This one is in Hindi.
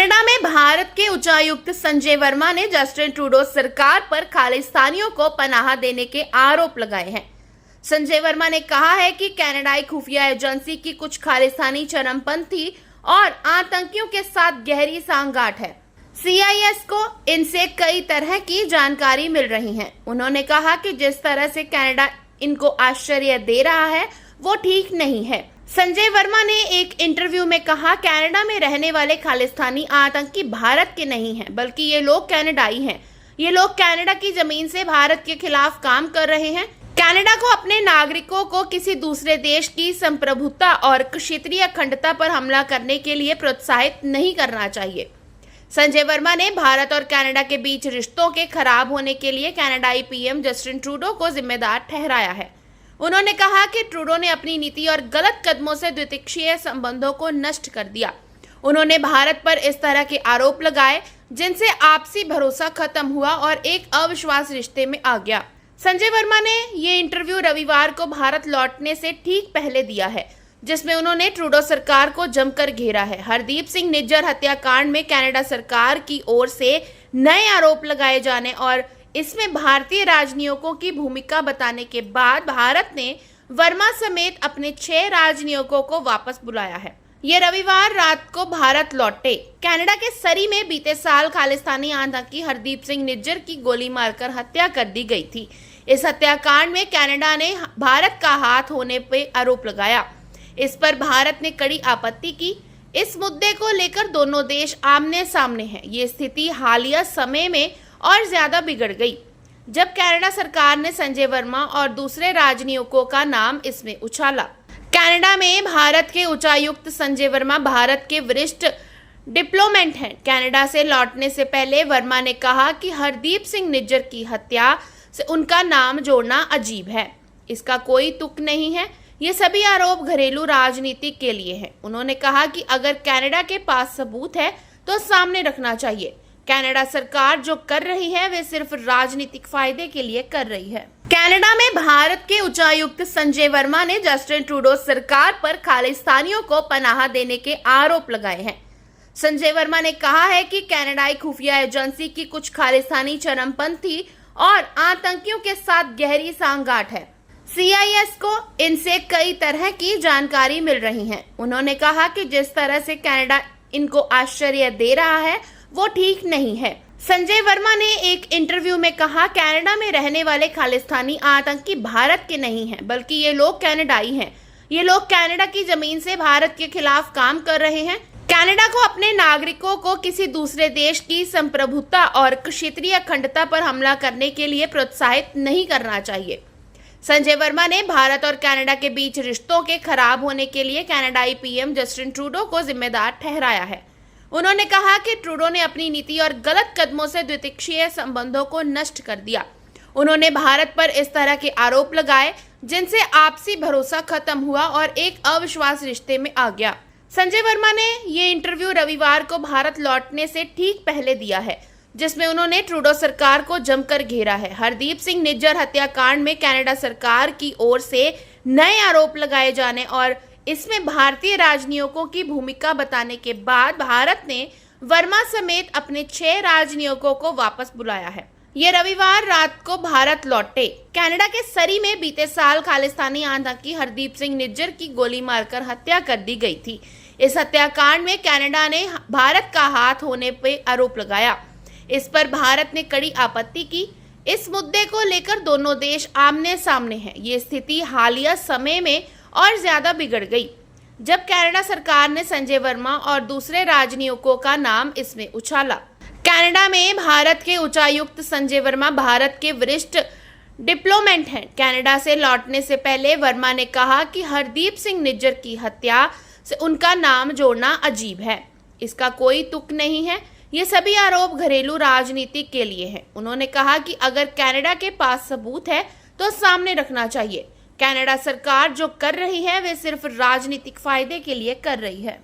कनाडा में भारत के उच्चायुक्त संजय वर्मा ने जस्टिन ट्रूडो सरकार पर खालिस्तानियों को पनाह देने के आरोप लगाए हैं। संजय वर्मा ने कहा है कि कनाडाई खुफिया एजेंसी की कुछ खालिस्तानी चरमपंथी और आतंकियों के साथ गहरी सांठगांठ है। CIS को इनसे कई तरह की जानकारी मिल रही है। उन्होंने कहा कि जिस तरह से कनाडा इनको आश्चर्य दे रहा है वो ठीक नहीं है। संजय वर्मा ने एक इंटरव्यू में कहा, कनाडा में रहने वाले खालिस्तानी आतंकी भारत के नहीं हैं, बल्कि ये लोग कनाडाई हैं। ये लोग कनाडा की जमीन से भारत के खिलाफ काम कर रहे हैं। कनाडा को अपने नागरिकों को किसी दूसरे देश की संप्रभुता और क्षेत्रीय अखंडता पर हमला करने के लिए प्रोत्साहित नहीं करना चाहिए। संजय वर्मा ने भारत और कनाडा के बीच रिश्तों के खराब होने के लिए कनाडाई PM जस्टिन ट्रूडो को जिम्मेदार ठहराया है। उन्होंने कहा कि ट्रूडो ने अपनी नीति और गलत कदमों से द्विपक्षीय संबंधों को नष्ट कर दिया। उन्होंने भारत पर इस तरह के आरोप लगाए जिनसे आपसी भरोसा खत्म हुआ और एक अविश्वास रिश्ते में आ गया। संजय वर्मा ने ये इंटरव्यू रविवार को भारत लौटने से ठीक पहले दिया है, जिसमें उन्होंने ट्रूडो सरकार को जमकर घेरा है। हरदीप सिंह निज्जर हत्याकांड में कनाडा सरकार की ओर से नए आरोप लगाए जाने और इसमें भारतीय राजनयिकों की भूमिका बताने के बाद भारत ने वर्मा समेत अपने 6 राजनयिकों को वापस बुलाया है। ये रविवार रात को भारत लौटे। कनाडा के सरी में बीते साल खालिस्तानी आतंकी हरदीप सिंह निज्जर की गोली मारकर हत्या कर दी गई थी। इस हत्याकांड में कनाडा ने भारत का हाथ होने पे आरोप लगाया। इस पर भारत ने कड़ी आपत्ति की। इस मुद्दे को लेकर दोनों देश आमने सामने हैं। ये स्थिति हालिया समय में और ज्यादा बिगड़ गई जब कनाडा सरकार ने संजय वर्मा और दूसरे राजनयिकों का नाम इसमें उछाला। कनाडा में भारत के उच्चायुक्त संजय वर्मा भारत के वरिष्ठ डिप्लोमेट हैं। कनाडा से लौटने से पहले वर्मा ने कहा कि हरदीप सिंह निज्जर की हत्या से उनका नाम जोड़ना अजीब है। इसका कोई तुक नहीं है। ये सभी आरोप घरेलू राजनीति के लिए हैं। उन्होंने कहा कि अगर कनाडा के पास सबूत है तो सामने रखना चाहिए। कनाडा सरकार जो कर रही है वे सिर्फ राजनीतिक फायदे के लिए कर रही है। कनाडा में भारत के उच्चायुक्त संजय वर्मा ने जस्टिन ट्रूडो सरकार पर खालिस्तानियों को पनाह देने के आरोप लगाए हैं। संजय वर्मा ने कहा है कि कनाडाई खुफिया एजेंसी की कुछ खालिस्तानी चरमपंथी और आतंकियों के साथ गहरी सांठगांठ है। CIS को इनसे कई तरह की जानकारी मिल रही है। उन्होंने कहा कि जिस तरह से कनाडा इनको आश्चर्य दे रहा है वो ठीक नहीं है। संजय वर्मा ने एक इंटरव्यू में कहा, कनाडा में रहने वाले खालिस्तानी आतंकी भारत के नहीं हैं, बल्कि ये लोग कनाडाई हैं। ये लोग कनाडा की जमीन से भारत के खिलाफ काम कर रहे हैं। कनाडा को अपने नागरिकों को किसी दूसरे देश की संप्रभुता और क्षेत्रीय अखंडता पर हमला करने के लिए प्रोत्साहित नहीं करना चाहिए। संजय वर्मा ने भारत और कनाडा के बीच रिश्तों के खराब होने के लिए कनाडाई PM जस्टिन ट्रूडो को जिम्मेदार ठहराया है। उन्होंने कहा कि ट्रूडो ने अपनी नीति और गलत कदमों से द्विपक्षीय संबंधों को नष्ट कर दिया। उन्होंने भारत पर इस तरह के आरोप लगाए जिनसे आपसी भरोसा खत्म हुआ और एक अविश्वास रिश्ते में आ गया। संजय वर्मा ने ये इंटरव्यू रविवार को भारत लौटने से ठीक पहले दिया है, जिसमें उन्होंने ट्रूडो सरकार को जमकर घेरा है। हरदीप सिंह निज्जर हत्याकांड में कनाडा सरकार की ओर से नए आरोप लगाए जाने और इसमें भारतीय राजनयिकों की भूमिका बताने के बाद भारत ने वर्मा समेत अपने 6 राजनयिकों को वापस बुलाया है। ये रविवार रात को भारत लौटे। कनाडा के सरी में बीते साल खालिस्तानी आतंकी हरदीप सिंह निज्जर की गोली मारकर हत्या कर दी गई थी। इस हत्याकांड में कनाडा ने भारत का हाथ होने पे आरोप लगाया। इस पर भारत ने कड़ी आपत्ति की। इस मुद्दे को लेकर दोनों देश आमने सामने हैं। ये स्थिति हालिया समय में और ज्यादा बिगड़ गई जब कनाडा सरकार ने संजय वर्मा और दूसरे राजनयिकों का नाम इसमें उछाला। कनाडा में भारत के उच्चायुक्त संजय वर्मा भारत के वरिष्ठ डिप्लोमेट हैं। कनाडा से लौटने से पहले वर्मा ने कहा कि हरदीप सिंह निज्जर की हत्या से उनका नाम जोड़ना अजीब है। इसका कोई तुक नहीं है। ये सभी आरोप घरेलू राजनीति के लिए हैं। उन्होंने कहा कि अगर कनाडा के पास सबूत है तो सामने रखना चाहिए। कनाडा सरकार जो कर रही है वे सिर्फ राजनीतिक फायदे के लिए कर रही है।